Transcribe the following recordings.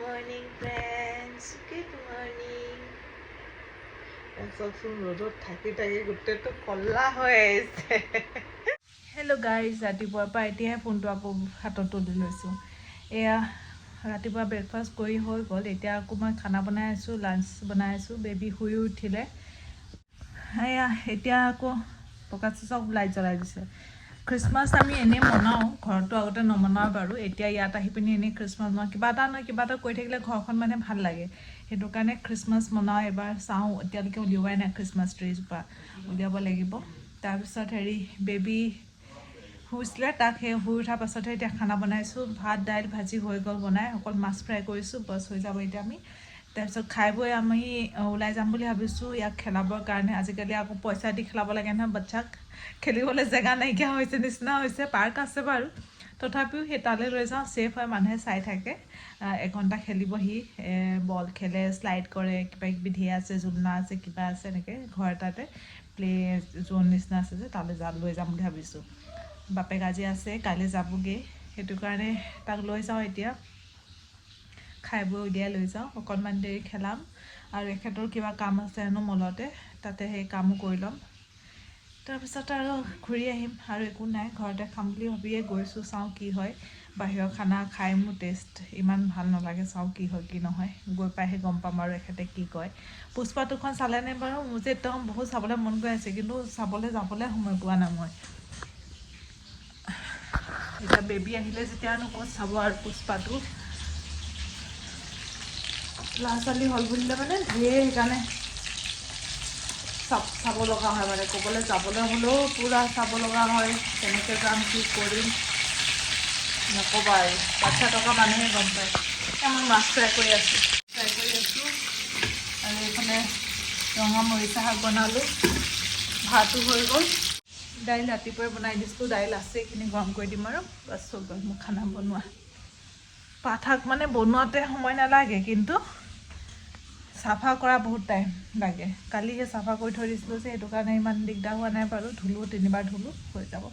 morning friends, good morning. চাওকচোন ৰ'দত থাকি থাকি গোটেইটো কলা হৈ আহিছে। হেল্ল' গাইজ, ৰাতিপুৱাৰ পৰা এতিয়াহে ফোনটো আকৌ হাতত তুলি লৈছোঁ। এয়া ৰাতিপুৱা ব্ৰেকফাষ্ট কৰি হৈ গ'ল। এতিয়া আকৌ মই খানা বনাই আছোঁ, লাঞ্চ বনাই আছোঁ। বেবী শুই উঠিলে। এয়া এতিয়া আকৌ পকাচি চব লাইট জ্বলাই দিছে। খ্ৰীষ্টমাছ আমি এনেই মনাওঁ, ঘৰতো আগতে নমনাওঁ বাৰু। এতিয়া ইয়াত আহি পিনি এনেই খ্ৰীষ্টমাছ মনাওঁ, কিবা এটা নহয় কিবা এটা কৰি থাকিলে ঘৰখন মানে ভাল লাগে। সেইটো কাৰণে খ্ৰীষ্টমাছ মনাওঁ। এবাৰ চাওঁ, এতিয়ালৈকে উলিওৱাই নাই খ্ৰীষ্টমাছ ট্ৰিজোপা, উলিয়াব লাগিব। তাৰপিছত বেবী শুইছিলে, তাক সেই শুই উঠাৰ পাছতহে এতিয়া খানা বনাইছোঁ। ভাত দাইল ভাজি হৈ গ'ল বনাই, অকল মাছ ফ্ৰাই কৰিছোঁ, বছ হৈ যাব এতিয়া আমি। তাৰপিছত খাই বৈ আমি ওলাই যাম বুলি ভাবিছোঁ ইয়াক খেলাবৰ কাৰণে। আজিকালি আকৌ পইচা দি খেলাব লাগে নহয় বাচ্চাক, খেলিবলৈ জেগা নাইকিয়া হৈছে নিচিনা হৈছে। পাৰ্ক আছে বাৰু, তথাপিও সেই তালৈ লৈ যাওঁ, ছেফ হয়, মানুহে চাই থাকে। এঘণ্টা খেলিবহি, বল খেলে, শ্লাইড কৰে, কিবা কিবি ধেৰ আছে, জোলনা আছে, কিবা আছে, এনেকৈ ঘৰ এটাতে প্লে জ'ন নিচিনা আছে যে, তালৈ লৈ যাম বুলি ভাবিছোঁ। বাপেক আজি আছে, কাইলৈ যাবগৈ, সেইটো কাৰণে তাক লৈ যাওঁ। এতিয়া খাই বৈ উলিয়াই লৈ যাওঁ, অকণমান দেৰি খেলাম। আৰু এখেতৰ কিবা কাম আছে হেনো মলতে, তাতে সেই কামো কৰি ল'ম। তাৰপিছত আৰু ঘূৰি আহিম, আৰু একো নাই, ঘৰতে খাম বুলি ভাবিয়ে গৈছোঁ। চাওঁ কি হয়। বাহিৰৰ খানা খাই মোৰ টেষ্ট ইমান ভাল নালাগে, চাওঁ কি হয় কি নহয়, গৈ পাইহে গম পাম আৰু এখেতে কি কয়। পুষ্পা 2খন চালেনে বাৰু? মোৰ যে একদম বহুত চাবলৈ মন গৈ আছে, কিন্তু চাবলৈ যাবলৈ সময় পোৱা নাই মই। এতিয়া বেবী আহিলে যেতিয়ানো ক'ত চাব আৰু পুষ্পাটো। ল'ৰা ছোৱালী হ'ল বুলিলে মানে ধেৰ, সেইকাৰণে চাব লগা হয় মানে। ক'বলৈ যাবলৈ হ'লেও পূৰা চাব লগা হয়। কেনেকৈ যাম, কি কৰিম, নক'বা আৰু। বাচ্ছা থকা মানুহে গম পায়। মই মাছ ফ্ৰাই কৰি আছোঁ আৰু এইফালে ৰঙা মৰিচা শাক বনালোঁ। ভাতো হৈ গ'ল। দাইল ৰাতিপুৱাই বনাই দিছোঁ, দাইল আছে, এইখিনি গৰম কৰি দিম আৰু বাছ হৈ গ'ল মোৰ খানা বনোৱা। পাত শাক মানে বনোৱাতে সময় নালাগে, কিন্তু চাফা কৰা বহুত টাইম লাগে। কালি সেই চাফা কৰি থৈ দিছিলোঁ যে, সেইটো কাৰণে ইমান দিগদাৰ হোৱা নাই বাৰু। ধুলোঁ, 3বাৰ ধুলোঁ, হৈ যাব।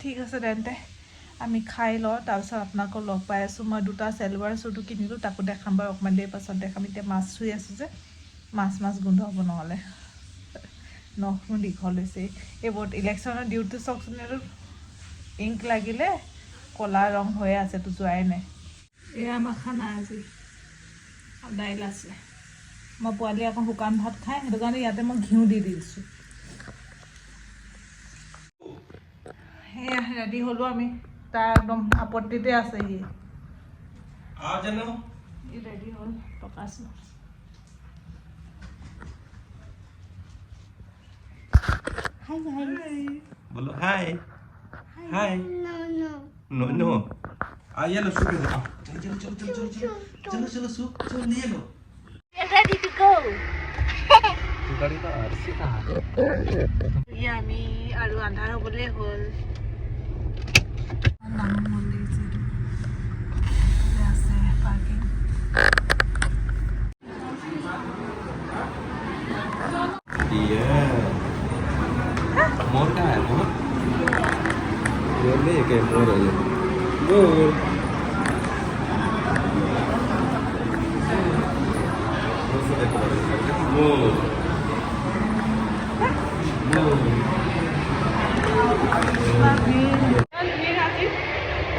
ঠিক আছে তেন্তে, আমি খাই লওঁ, তাৰপিছত আপোনালোকক লগ পাই আছোঁ। মই 2টা চেলৱাৰ চুটো কিনিলোঁ, তাকো দেখাম বাৰু, অকণমান দেৰি পাছত দেখাম। এতিয়া মাছ চুই আছোঁ যে, মাছ গোন্ধ হ'ব নহ'লে। নখনো দীঘল হৈছে এইবোৰ। ইলেকশ্যনৰ ডিউটি চাওকচোন, এইটো ইংক লাগিলে ক'লা ৰং হৈয়ে আছে, তো যোৱাই নাই। এয়া আমাৰ খানা আজি, দাইল আছে। মই পোৱালি আকৌ শুকান ভাত খাই, সেইটো কাৰণে ইয়াতে মই ঘিউ দি দিছোঁ। সেয়া ৰেডি হ'লোঁ আমি। তাৰ একদম আপত্তিতে আছে সি ৰেডি হ'ল, পকাইছোঁ। Hi guys. बोलो हाय हाय नो नो ये लो सूप दे चलो चलो चलो चलो चलो चलो चलो सूप चलो लिए लो Get ready to go. गाड़ी का आरसी कहाँ है ये আমি আৰু আন্ধাৰ হ'বলৈ হ'ল। আছে পাৰ্কিং। ये मोर का है मोर मोर नहीं है क्या मोर है ये मोर मोर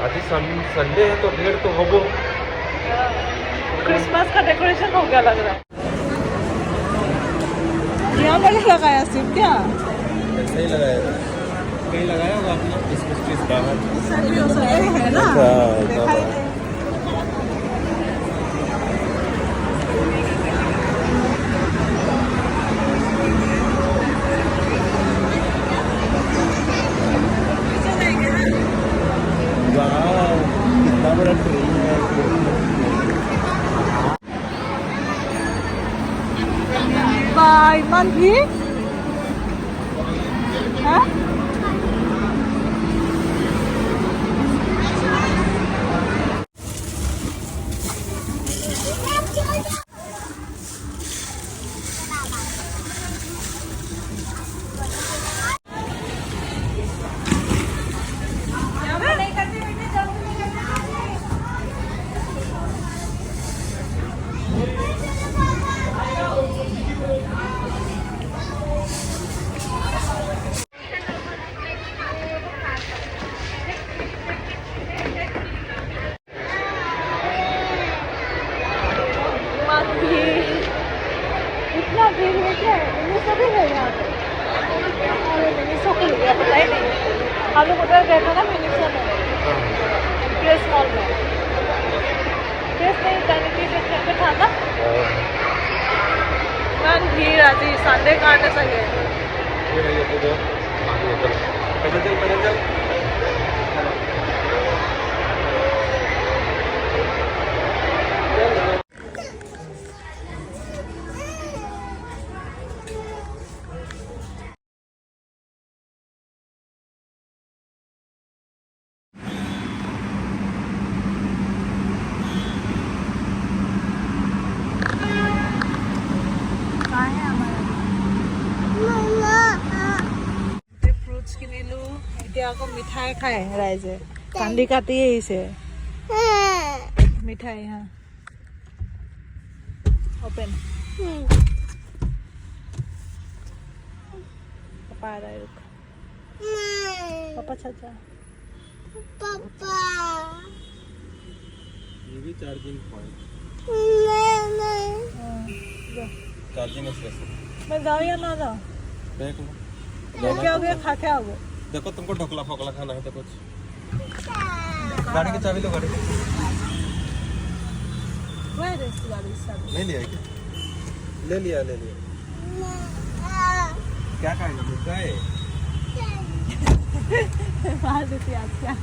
आज संडे है तो भीड़ तो होबो। क्रिसमस का डेकोरेशन हो गया लग रहा है। यहाँ पर लगाया सिर्फ क्या ऐसे ही लगाया कहीं लगाया होगा आपने क्रिसमस ट्रीज बाहर सभी हो सकते हैं ना, देखा ही नहीं। वाह कितना बड़ा ट्री है ইমান ভিৰ হা? ভিৰ আজি সানডে কাৰণে চাগে ये रही है तो आगे चल पैदल चल ফ্ৰুটছ কিনিলো এতিয়া আকৌ মিঠাই খায় ৰাইজে কান্দি কাটি আহিছে মিঠাই হা ओपन पापा आ रहा है रुक पापा चाचा पापा ये भी चार्जिंग पॉइंट जा चार्जिंग स्टेशन मैं जाऊँ या ना जाऊँ देख लो क्या हो गया खा क्या हो गया देखो तुमको ढोकला फोकला खाना है तो कुछ गाड़ी की चाबी लो गाड़ी की Where is the गाड़ी चाबी नहीं लिया क्या ले लिया क्या खाएंगे दूसरा है बाहर देती आज क्या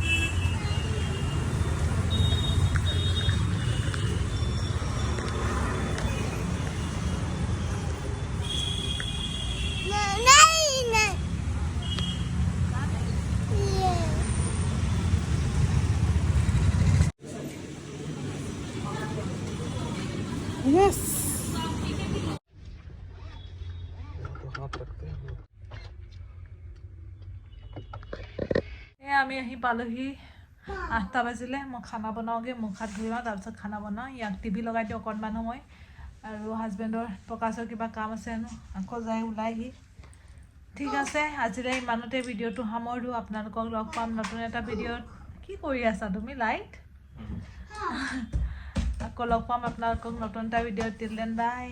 Yes. हाथ रखते हैं আমি আহি পালোহি 8টা বাজিলে মই খানা বনাওঁগে মুখ হাত ধুই লওঁ তাৰপিছত খানা বনাওঁ ইয়াক টিভি লগাই দিওঁ অকণমান সময় আৰু হাজবেণ্ডৰ প্ৰকাশৰ কিবা কাম আছে হেনো আকৌ যাই ওলাইহি ঠিক আছে আজিলৈ ইমানতে ভিডিঅ'টো সামৰিলোঁ আপোনালোকক লগ পাম নতুন এটা ভিডিঅ'ত কি কৰি আছা তুমি লাইট আকৌ লগ পাম আপোনালোকক নতুন এটা ভিডিঅ'ত টিল দেন বাই